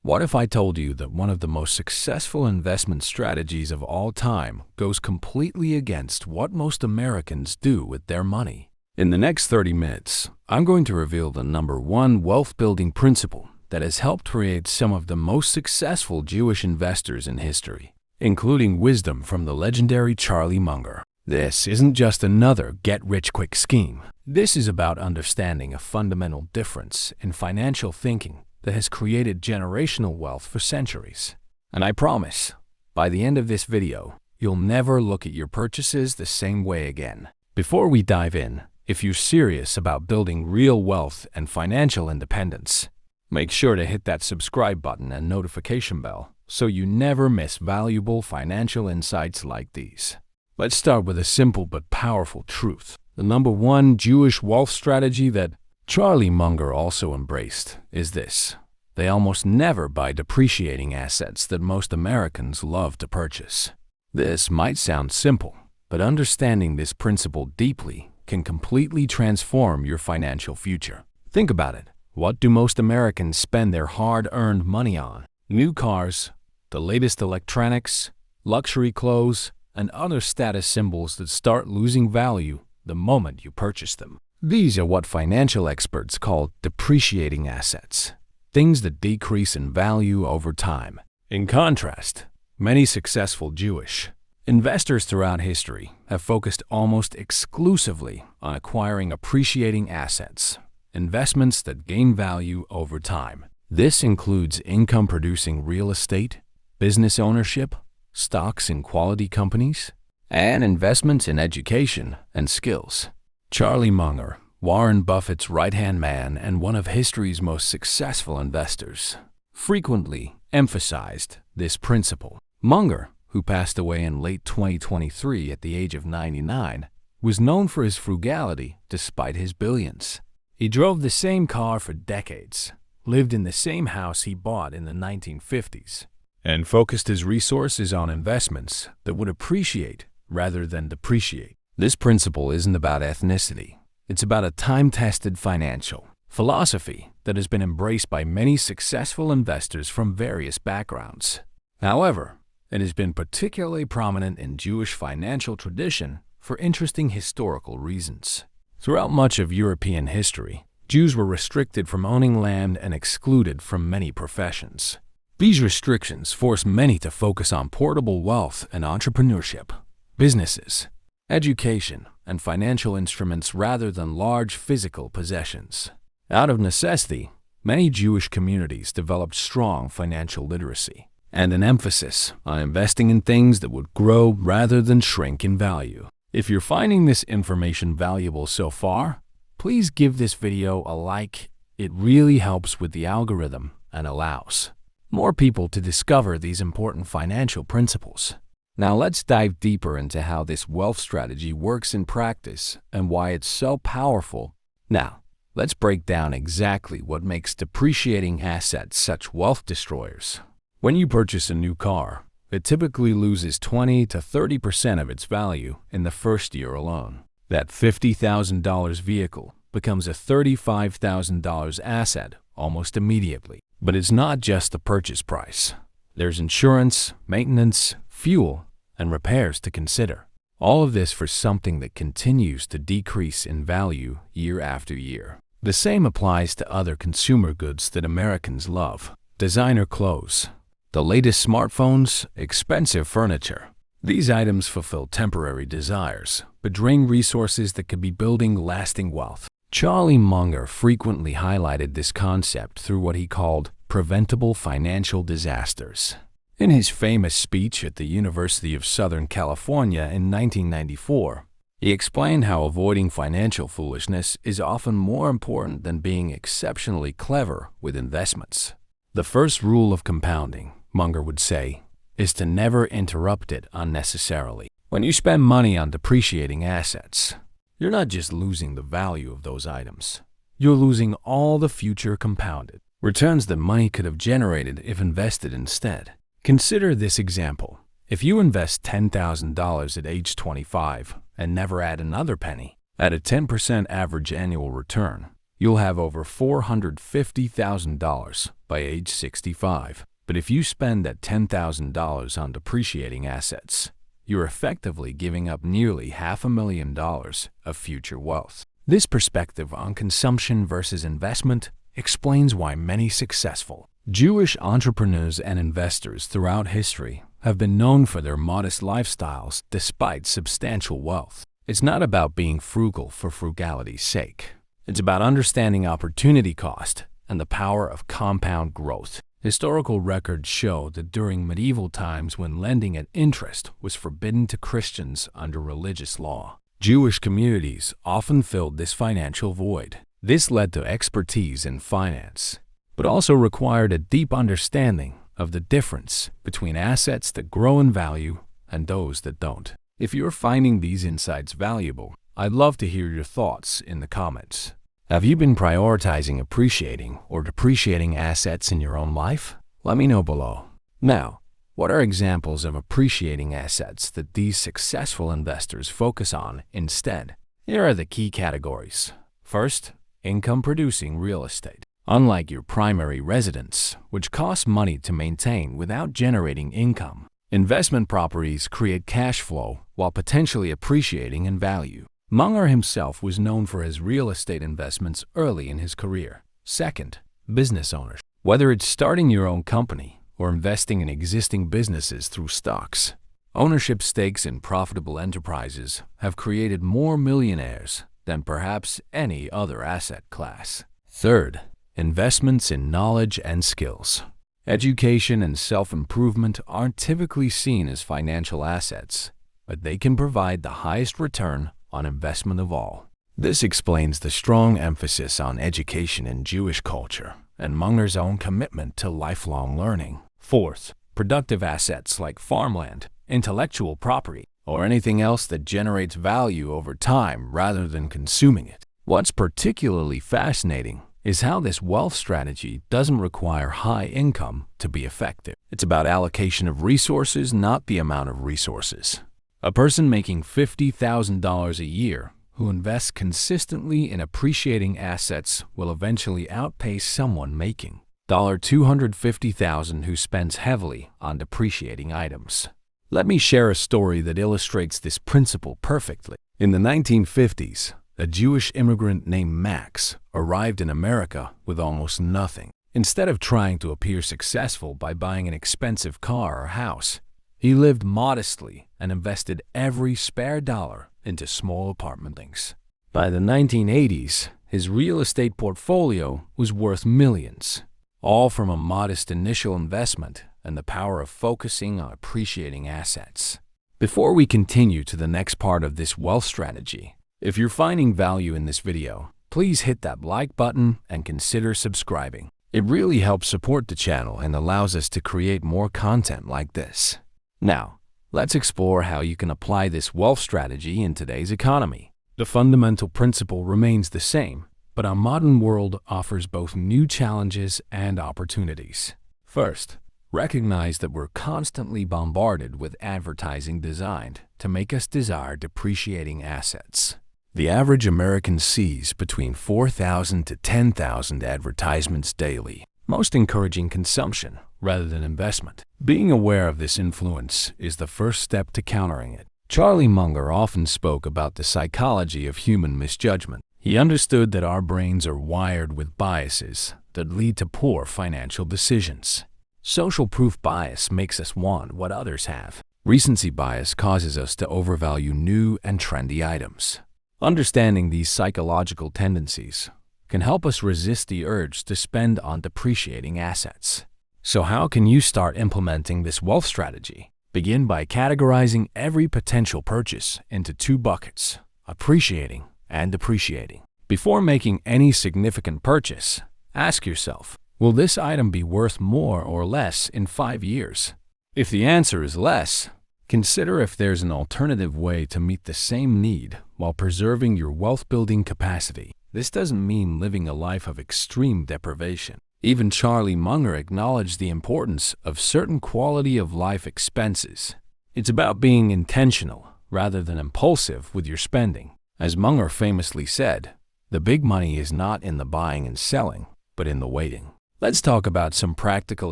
What if I told you that one of the most successful investment strategies of all time goes completely against what most Americans do with their money? In the next 30 minutes, I'm going to reveal the #1 wealth-building principle that has helped create some of the most successful Jewish investors in history, including wisdom from the legendary Charlie Munger. This isn't just another get-rich-quick scheme. This is about understanding a fundamental difference in financial thinking that has created generational wealth for centuries. And I promise, by the end of this video, you'll never look at your purchases the same way again. Before we dive in, if you're serious about building real wealth and financial independence, make sure to hit that subscribe button and notification bell so you never miss valuable financial insights like these. Let's start with a simple but powerful truth. The #1 Jewish wealth strategy that Charlie Munger also embraced is this: they almost never buy depreciating assets that most Americans love to purchase. This might sound simple, but understanding this principle deeply can completely transform your financial future. Think about it. What do most Americans spend their hard-earned money on? New cars, the latest electronics, luxury clothes, and other status symbols that start losing value the moment you purchase them. These are what financial experts call depreciating assets, things that decrease in value over time. In contrast, many successful Jewish investors throughout history have focused almost exclusively on acquiring appreciating assets, investments that gain value over time. This includes income-producing real estate, business ownership, stocks in quality companies, and investments in education and skills. Charlie Munger, Warren Buffett's right-hand man and one of history's most successful investors, frequently emphasized this principle. Munger, who passed away in late 2023 at the age of 99, was known for his frugality despite his billions. He drove the same car for decades, lived in the same house he bought in the 1950s, and focused his resources on investments that would appreciate rather than depreciate. This principle isn't about ethnicity. It's about a time-tested financial philosophy that has been embraced by many successful investors from various backgrounds. However, it has been particularly prominent in Jewish financial tradition for interesting historical reasons. Throughout much of European history, Jews were restricted from owning land and excluded from many professions. These restrictions forced many to focus on portable wealth and entrepreneurship, businesses, education, and financial instruments rather than large physical possessions. Out of necessity, many Jewish communities developed strong financial literacy and an emphasis on investing in things that would grow rather than shrink in value. If you're finding this information valuable so far, please give this video a like. It really helps with the algorithm and allows more people to discover these important financial principles. Now let's dive deeper into how this wealth strategy works in practice and why it's so powerful. Now, let's break down exactly what makes depreciating assets such wealth destroyers. When you purchase a new car, it typically loses 20 to 30% of its value in the first year alone. That $50,000 vehicle becomes a $35,000 asset almost immediately. But it's not just the purchase price. There's insurance, maintenance, fuel, and repairs to consider. All of this for something that continues to decrease in value year after year. The same applies to other consumer goods that Americans love: designer clothes, the latest smartphones, expensive furniture. These items fulfill temporary desires, but drain resources that could be building lasting wealth. Charlie Munger frequently highlighted this concept through what he called preventable financial disasters. In his famous speech at the University of Southern California in 1994, he explained how avoiding financial foolishness is often more important than being exceptionally clever with investments. The first rule of compounding, Munger would say, is to never interrupt it unnecessarily. When you spend money on depreciating assets, you're not just losing the value of those items. You're losing all the future compounded returns that money could have generated if invested instead. Consider this example. If you invest $10,000 at age 25 and never add another penny, at a 10% average annual return, you'll have over $450,000 by age 65. But if you spend that $10,000 on depreciating assets, you're effectively giving up nearly $500,000 of future wealth. This perspective on consumption versus investment explains why many successful Jewish entrepreneurs and investors throughout history have been known for their modest lifestyles despite substantial wealth. It's not about being frugal for frugality's sake. It's about understanding opportunity cost and the power of compound growth. Historical records show that during medieval times, when lending at interest was forbidden to Christians under religious law, Jewish communities often filled this financial void. This led to expertise in finance, but also required a deep understanding of the difference between assets that grow in value and those that don't. If you're finding these insights valuable, I'd love to hear your thoughts in the comments. Have you been prioritizing appreciating or depreciating assets in your own life? Let me know below. Now, what are examples of appreciating assets that these successful investors focus on instead? Here are the key categories. First, income-producing real estate. Unlike your primary residence, which costs money to maintain without generating income, investment properties create cash flow while potentially appreciating in value. Munger himself was known for his real estate investments early in his career. Second, business ownership. Whether it's starting your own company or investing in existing businesses through stocks, ownership stakes in profitable enterprises have created more millionaires than perhaps any other asset class. Third, investments in knowledge and skills. Education and self-improvement aren't typically seen as financial assets, but they can provide the highest return on investment of all. This explains the strong emphasis on education in Jewish culture and Munger's own commitment to lifelong learning. Fourth, productive assets like farmland, intellectual property, or anything else that generates value over time rather than consuming it. What's particularly fascinating is how this wealth strategy doesn't require high income to be effective. It's about allocation of resources, not the amount of resources. A person making $50,000 a year who invests consistently in appreciating assets will eventually outpace someone making $250,000 who spends heavily on depreciating items. Let me share a story that illustrates this principle perfectly. In the 1950s, a Jewish immigrant named Max arrived in America with almost nothing. Instead of trying to appear successful by buying an expensive car or house, he lived modestly and invested every spare dollar into small apartment buildings. By the 1980s, his real estate portfolio was worth millions, all from a modest initial investment and the power of focusing on appreciating assets. Before we continue to the next part of this wealth strategy, if you're finding value in this video, please hit that like button and consider subscribing. It really helps support the channel and allows us to create more content like this. Now, let's explore how you can apply this wealth strategy in today's economy. The fundamental principle remains the same, but our modern world offers both new challenges and opportunities. First, recognize that we're constantly bombarded with advertising designed to make us desire depreciating assets. The average American sees between 4,000 to 10,000 advertisements daily, most encouraging consumption rather than investment. Being aware of this influence is the first step to countering it. Charlie Munger often spoke about the psychology of human misjudgment. He understood that our brains are wired with biases that lead to poor financial decisions. Social proof bias makes us want what others have. Recency bias causes us to overvalue new and trendy items. Understanding these psychological tendencies can help us resist the urge to spend on depreciating assets. So how can you start implementing this wealth strategy? Begin by categorizing every potential purchase into two buckets: appreciating and depreciating. Before making any significant purchase, ask yourself, will this item be worth more or less in 5 years? If the answer is less, consider if there's an alternative way to meet the same need while preserving your wealth-building capacity. This doesn't mean living a life of extreme deprivation. Even Charlie Munger acknowledged the importance of certain quality-of-life expenses. It's about being intentional rather than impulsive with your spending. As Munger famously said, The big money is not in the buying and selling, but in the waiting. Let's talk about some practical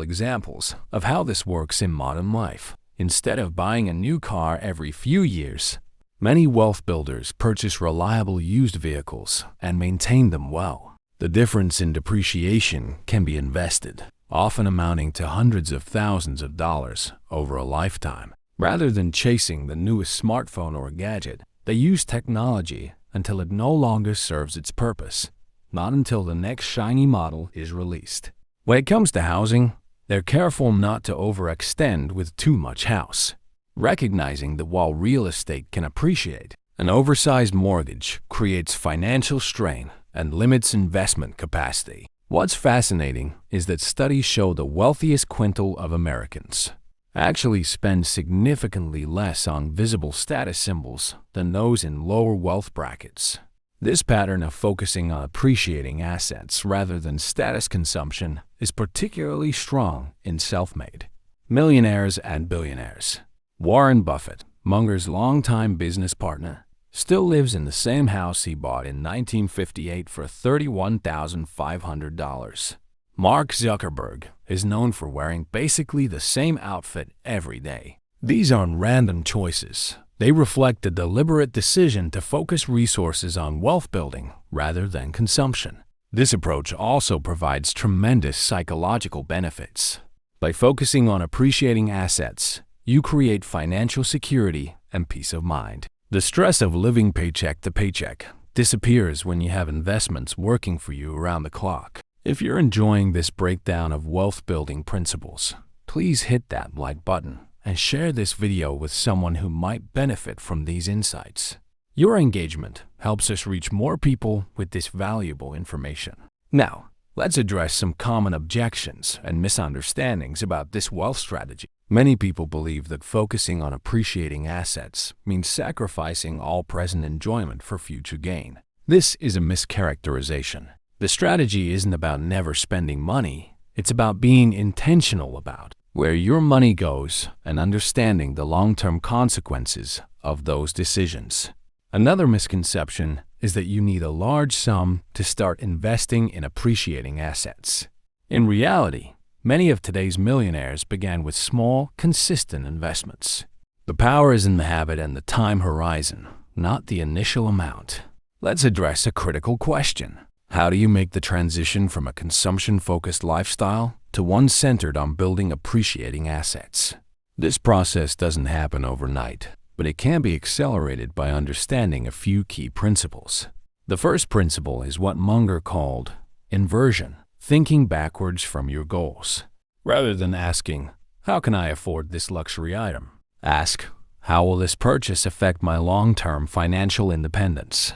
examples of how this works in modern life. Instead of buying a new car every few years, many wealth builders purchase reliable used vehicles and maintain them well. The difference in depreciation can be invested, often amounting to hundreds of thousands of dollars over a lifetime. Rather than chasing the newest smartphone or gadget, they use technology until it no longer serves its purpose, not until the next shiny model is released. When it comes to housing, they're careful not to overextend with too much house, recognizing that while real estate can appreciate, an oversized mortgage creates financial strain and limits investment capacity. What's fascinating is that studies show the wealthiest quintile of Americans actually spend significantly less on visible status symbols than those in lower wealth brackets. This pattern of focusing on appreciating assets rather than status consumption is particularly strong in self-made millionaires and billionaires. Warren Buffett, Munger's longtime business partner, still lives in the same house he bought in 1958 for $31,500. Mark Zuckerberg is known for wearing basically the same outfit every day. These aren't random choices. They reflect a deliberate decision to focus resources on wealth building rather than consumption. This approach also provides tremendous psychological benefits. By focusing on appreciating assets, you create financial security and peace of mind. The stress of living paycheck to paycheck disappears when you have investments working for you around the clock. If you're enjoying this breakdown of wealth building principles, please hit that like button and share this video with someone who might benefit from these insights. Your engagement helps us reach more people with this valuable information. Now, let's address some common objections and misunderstandings about this wealth strategy. Many people believe that focusing on appreciating assets means sacrificing all present enjoyment for future gain. This is a mischaracterization. The strategy isn't about never spending money. It's about being intentional about where your money goes and understanding the long-term consequences of those decisions. Another misconception is that you need a large sum to start investing in appreciating assets. In reality, many of today's millionaires began with small, consistent investments. The power is in the habit and the time horizon, not the initial amount. Let's address a critical question. How do you make the transition from a consumption-focused lifestyle to one centered on building appreciating assets? This process doesn't happen overnight, but it can be accelerated by understanding a few key principles. The first principle is what Munger called inversion, thinking backwards from your goals. Rather than asking, "How can I afford this luxury item?" ask, "How will this purchase affect my long-term financial independence?"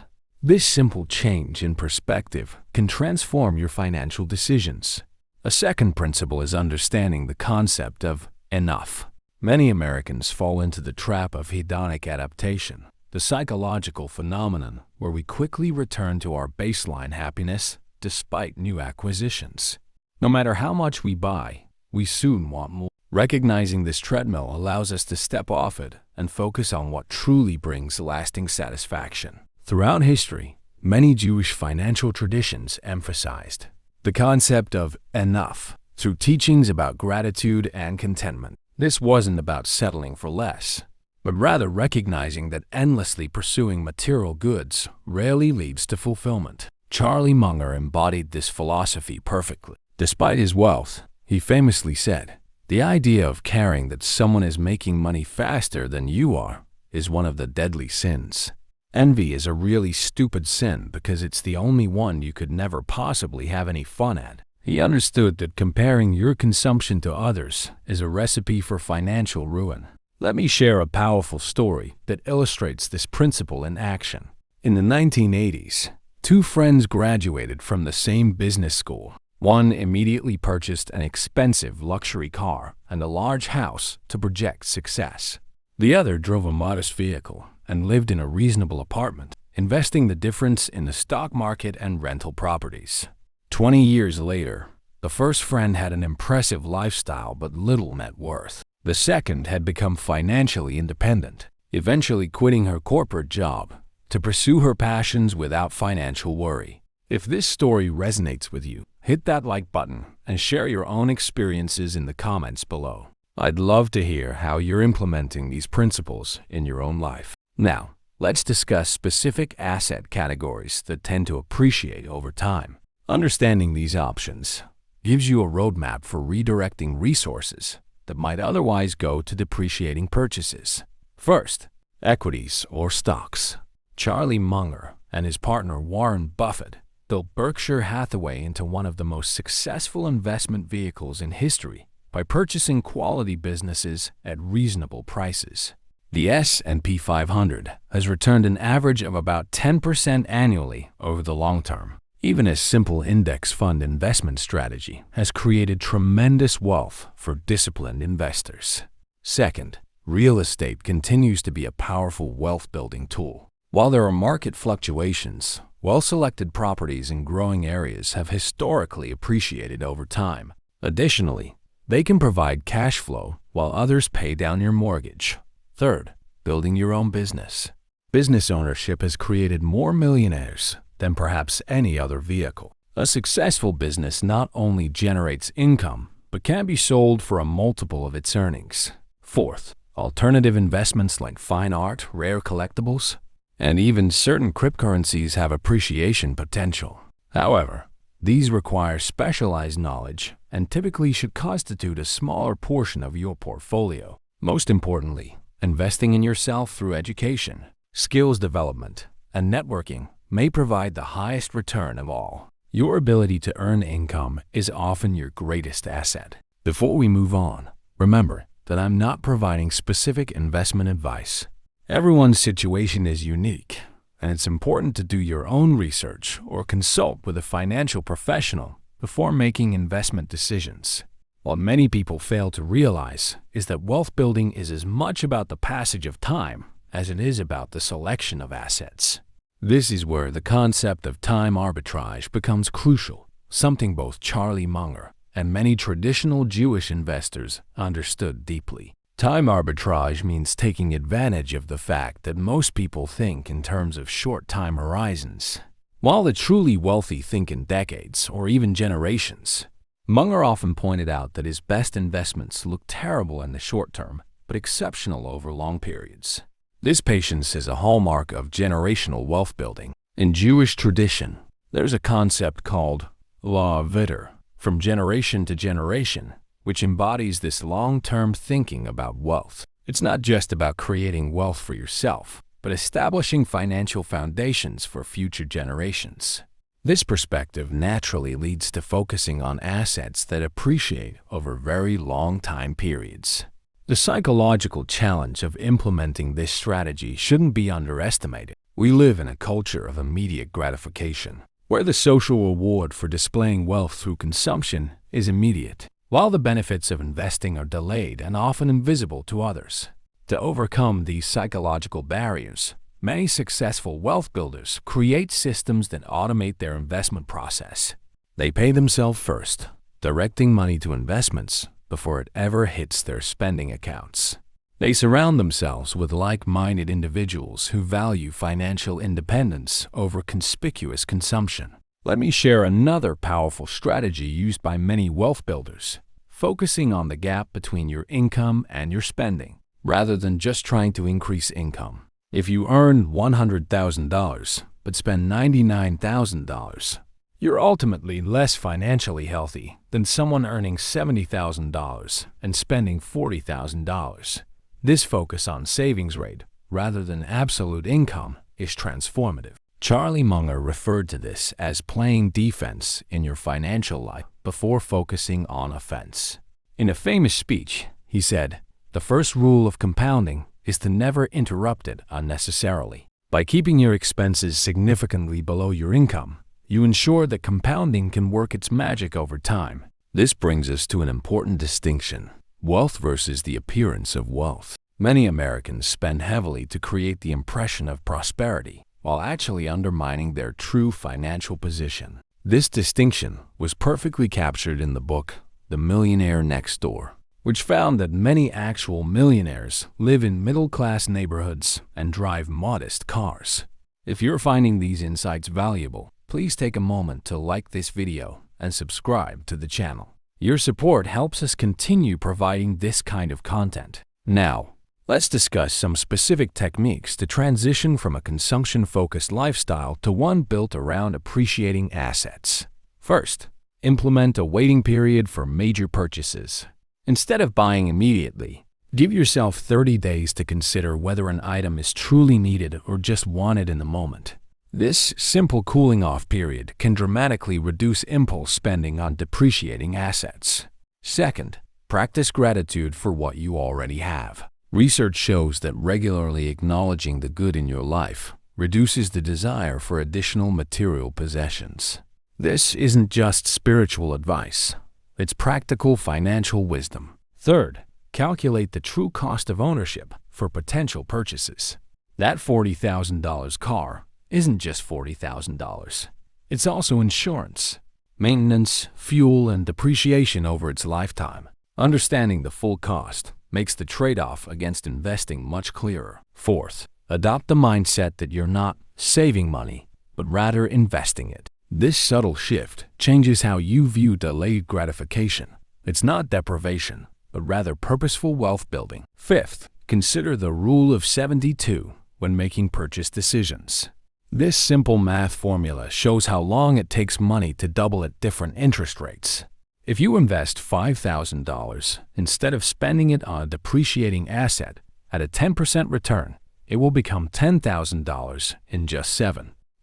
This simple change in perspective can transform your financial decisions. A second principle is understanding the concept of enough. Many Americans fall into the trap of hedonic adaptation, the psychological phenomenon where we quickly return to our baseline happiness despite new acquisitions. No matter how much we buy, we soon want more. Recognizing this treadmill allows us to step off it and focus on what truly brings lasting satisfaction. Throughout history, many Jewish financial traditions emphasized the concept of enough through teachings about gratitude and contentment. This wasn't about settling for less, but rather recognizing that endlessly pursuing material goods rarely leads to fulfillment. Charlie Munger embodied this philosophy perfectly. Despite his wealth, he famously said, "The idea of caring that someone is making money faster than you are is one of the deadly sins." Envy is a really stupid sin because it's the only one you could never possibly have any fun at. He understood that comparing your consumption to others is a recipe for financial ruin. Let me share a powerful story that illustrates this principle in action. In the 1980s, two friends graduated from the same business school. One immediately purchased an expensive luxury car and a large house to project success. The other drove a modest vehicle and lived in a reasonable apartment, investing the difference in the stock market and rental properties. 20 years later, the first friend had an impressive lifestyle but little net worth. The second had become financially independent, eventually quitting her corporate job to pursue her passions without financial worry. If this story resonates with you, hit that like button and share your own experiences in the comments below. I'd love to hear how you're implementing these principles in your own life. Now, let's discuss specific asset categories that tend to appreciate over time. Understanding these options gives you a roadmap for redirecting resources that might otherwise go to depreciating purchases. First, equities or stocks. Charlie Munger and his partner Warren Buffett built Berkshire Hathaway into one of the most successful investment vehicles in history by purchasing quality businesses at reasonable prices. The S&P 500 has returned an average of about 10% annually over the long term. Even a simple index fund investment strategy has created tremendous wealth for disciplined investors. Second, real estate continues to be a powerful wealth-building tool. While there are market fluctuations, well-selected properties in growing areas have historically appreciated over time. Additionally, they can provide cash flow while others pay down your mortgage. Third, building your own business. Business ownership has created more millionaires than perhaps any other vehicle. A successful business not only generates income, but can be sold for a multiple of its earnings. Fourth, alternative investments like fine art, rare collectibles, and even certain cryptocurrencies have appreciation potential. However, these require specialized knowledge and typically should constitute a smaller portion of your portfolio. Most importantly, investing in yourself through education, skills development, and networking may provide the highest return of all. Your ability to earn income is often your greatest asset. Before we move on, remember that I'm not providing specific investment advice. Everyone's situation is unique, and it's important to do your own research or consult with a financial professional before making investment decisions. What many people fail to realize is that wealth building is as much about the passage of time as it is about the selection of assets. This is where the concept of time arbitrage becomes crucial, something both Charlie Munger and many traditional Jewish investors understood deeply. Time arbitrage means taking advantage of the fact that most people think in terms of short time horizons, while the truly wealthy think in decades or even generations. Munger often pointed out that his best investments look terrible in the short term, but exceptional over long periods. This patience is a hallmark of generational wealth building. In Jewish tradition, there's a concept called law of Vitter, from generation to generation, which embodies this long-term thinking about wealth. It's not just about creating wealth for yourself, but establishing financial foundations for future generations. This perspective naturally leads to focusing on assets that appreciate over very long time periods. The psychological challenge of implementing this strategy shouldn't be underestimated. We live in a culture of immediate gratification, where the social reward for displaying wealth through consumption is immediate, while the benefits of investing are delayed and often invisible to others. To overcome these psychological barriers, many successful wealth builders create systems that automate their investment process. They pay themselves first, directing money to investments before it ever hits their spending accounts. They surround themselves with like-minded individuals who value financial independence over conspicuous consumption. Let me share another powerful strategy used by many wealth builders: focusing on the gap between your income and your spending, rather than just trying to increase income. If you earn $100,000 but spend $99,000, you're ultimately less financially healthy than someone earning $70,000 and spending $40,000. This focus on savings rate rather than absolute income is transformative. Charlie Munger referred to this as playing defense in your financial life before focusing on offense. In a famous speech, he said, "The first rule of compounding is to never interrupt it unnecessarily." By keeping your expenses significantly below your income, you ensure that compounding can work its magic over time. This brings us to an important distinction: wealth versus the appearance of wealth. Many Americans spend heavily to create the impression of prosperity, while actually undermining their true financial position. This distinction was perfectly captured in the book The Millionaire Next Door, which found that many actual millionaires live in middle-class neighborhoods and drive modest cars. If you're finding these insights valuable, please take a moment to like this video and subscribe to the channel. Your support helps us continue providing this kind of content. Now, let's discuss some specific techniques to transition from a consumption-focused lifestyle to one built around appreciating assets. First, implement a waiting period for major purchases. Instead of buying immediately, give yourself 30 days to consider whether an item is truly needed or just wanted in the moment. This simple cooling-off period can dramatically reduce impulse spending on depreciating assets. Second, practice gratitude for what you already have. Research shows that regularly acknowledging the good in your life reduces the desire for additional material possessions. This isn't just spiritual advice, it's practical financial wisdom. Third, calculate the true cost of ownership for potential purchases. That $40,000 car isn't just $40,000. It's also insurance, maintenance, fuel, and depreciation over its lifetime. Understanding the full cost makes the trade-off against investing much clearer. Fourth, adopt the mindset that you're not saving money, but rather investing it. This subtle shift changes how you view delayed gratification. It's not deprivation, but rather purposeful wealth building. Fifth, consider the rule of 72 when making purchase decisions. This simple math formula shows how long it takes money to double at different interest rates. If you invest $5,000 instead of spending it on a depreciating asset at a 10% return, it will become $10,000 in just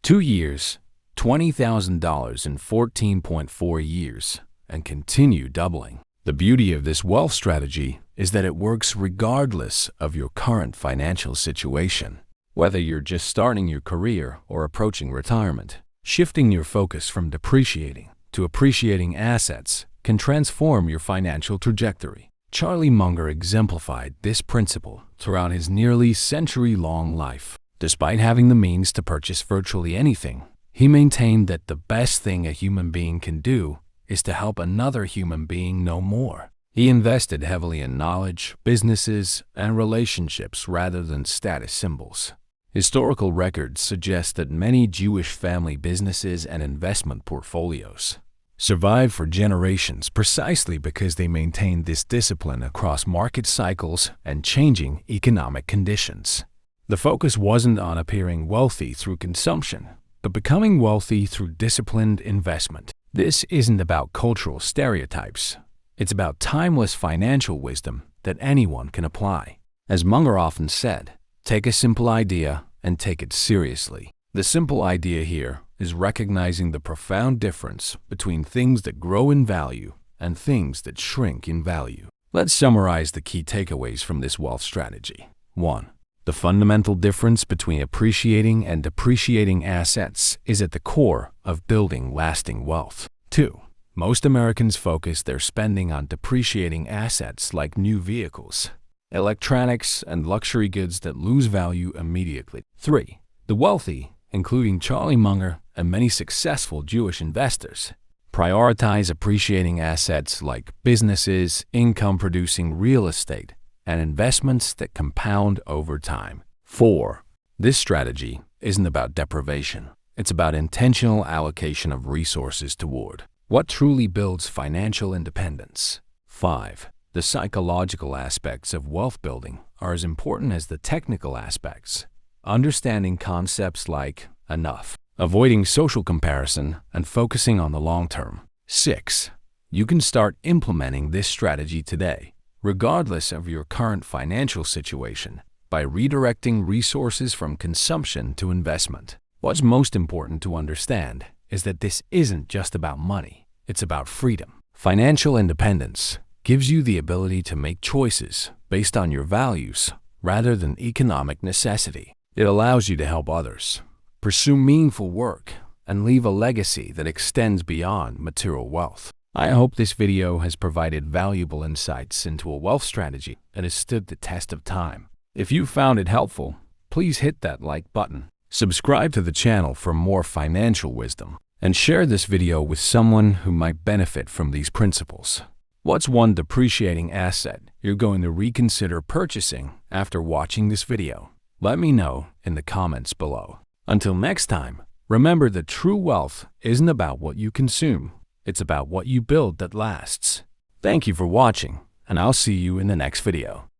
2 years, $20,000 in 14.4 years, and continue doubling. The beauty of this wealth strategy is that it works regardless of your current financial situation. Whether you're just starting your career or approaching retirement, shifting your focus from depreciating to appreciating assets can transform your financial trajectory. Charlie Munger exemplified this principle throughout his nearly century-long life. Despite having the means to purchase virtually anything, he maintained that the best thing a human being can do is to help another human being know more. He invested heavily in knowledge, businesses, and relationships rather than status symbols. Historical records suggest that many Jewish family businesses and investment portfolios survived for generations precisely because they maintained this discipline across market cycles and changing economic conditions. The focus wasn't on appearing wealthy through consumption, but becoming wealthy through disciplined investment. This isn't about cultural stereotypes. It's about timeless financial wisdom that anyone can apply. As Munger often said, take a simple idea and take it seriously. The simple idea here is recognizing the profound difference between things that grow in value and things that shrink in value. Let's summarize the key takeaways from this wealth strategy. 1. The fundamental difference between appreciating and depreciating assets is at the core of building lasting wealth. 2. Most Americans focus their spending on depreciating assets like new vehicles, electronics, and luxury goods that lose value immediately. 3. The wealthy, including Charlie Munger and many successful Jewish investors, prioritize appreciating assets like businesses, income-producing real estate, and investments that compound over time. 4. This strategy isn't about deprivation. It's about intentional allocation of resources toward what truly builds financial independence. 5. The psychological aspects of wealth building are as important as the technical aspects. Understanding concepts like enough, avoiding social comparison, and focusing on the long term. 6. You can start implementing this strategy today, regardless of your current financial situation, by redirecting resources from consumption to investment. What's most important to understand is that this isn't just about money, it's about freedom. Financial independence gives you the ability to make choices based on your values rather than economic necessity. It allows you to help others, pursue meaningful work, and leave a legacy that extends beyond material wealth. I hope this video has provided valuable insights into a wealth strategy that has stood the test of time. If you found it helpful, please hit that like button, subscribe to the channel for more financial wisdom, and share this video with someone who might benefit from these principles. What's one depreciating asset you're going to reconsider purchasing after watching this video? Let me know in the comments below. Until next time, remember that true wealth isn't about what you consume. It's about what you build that lasts. Thank you for watching, and I'll see you in the next video.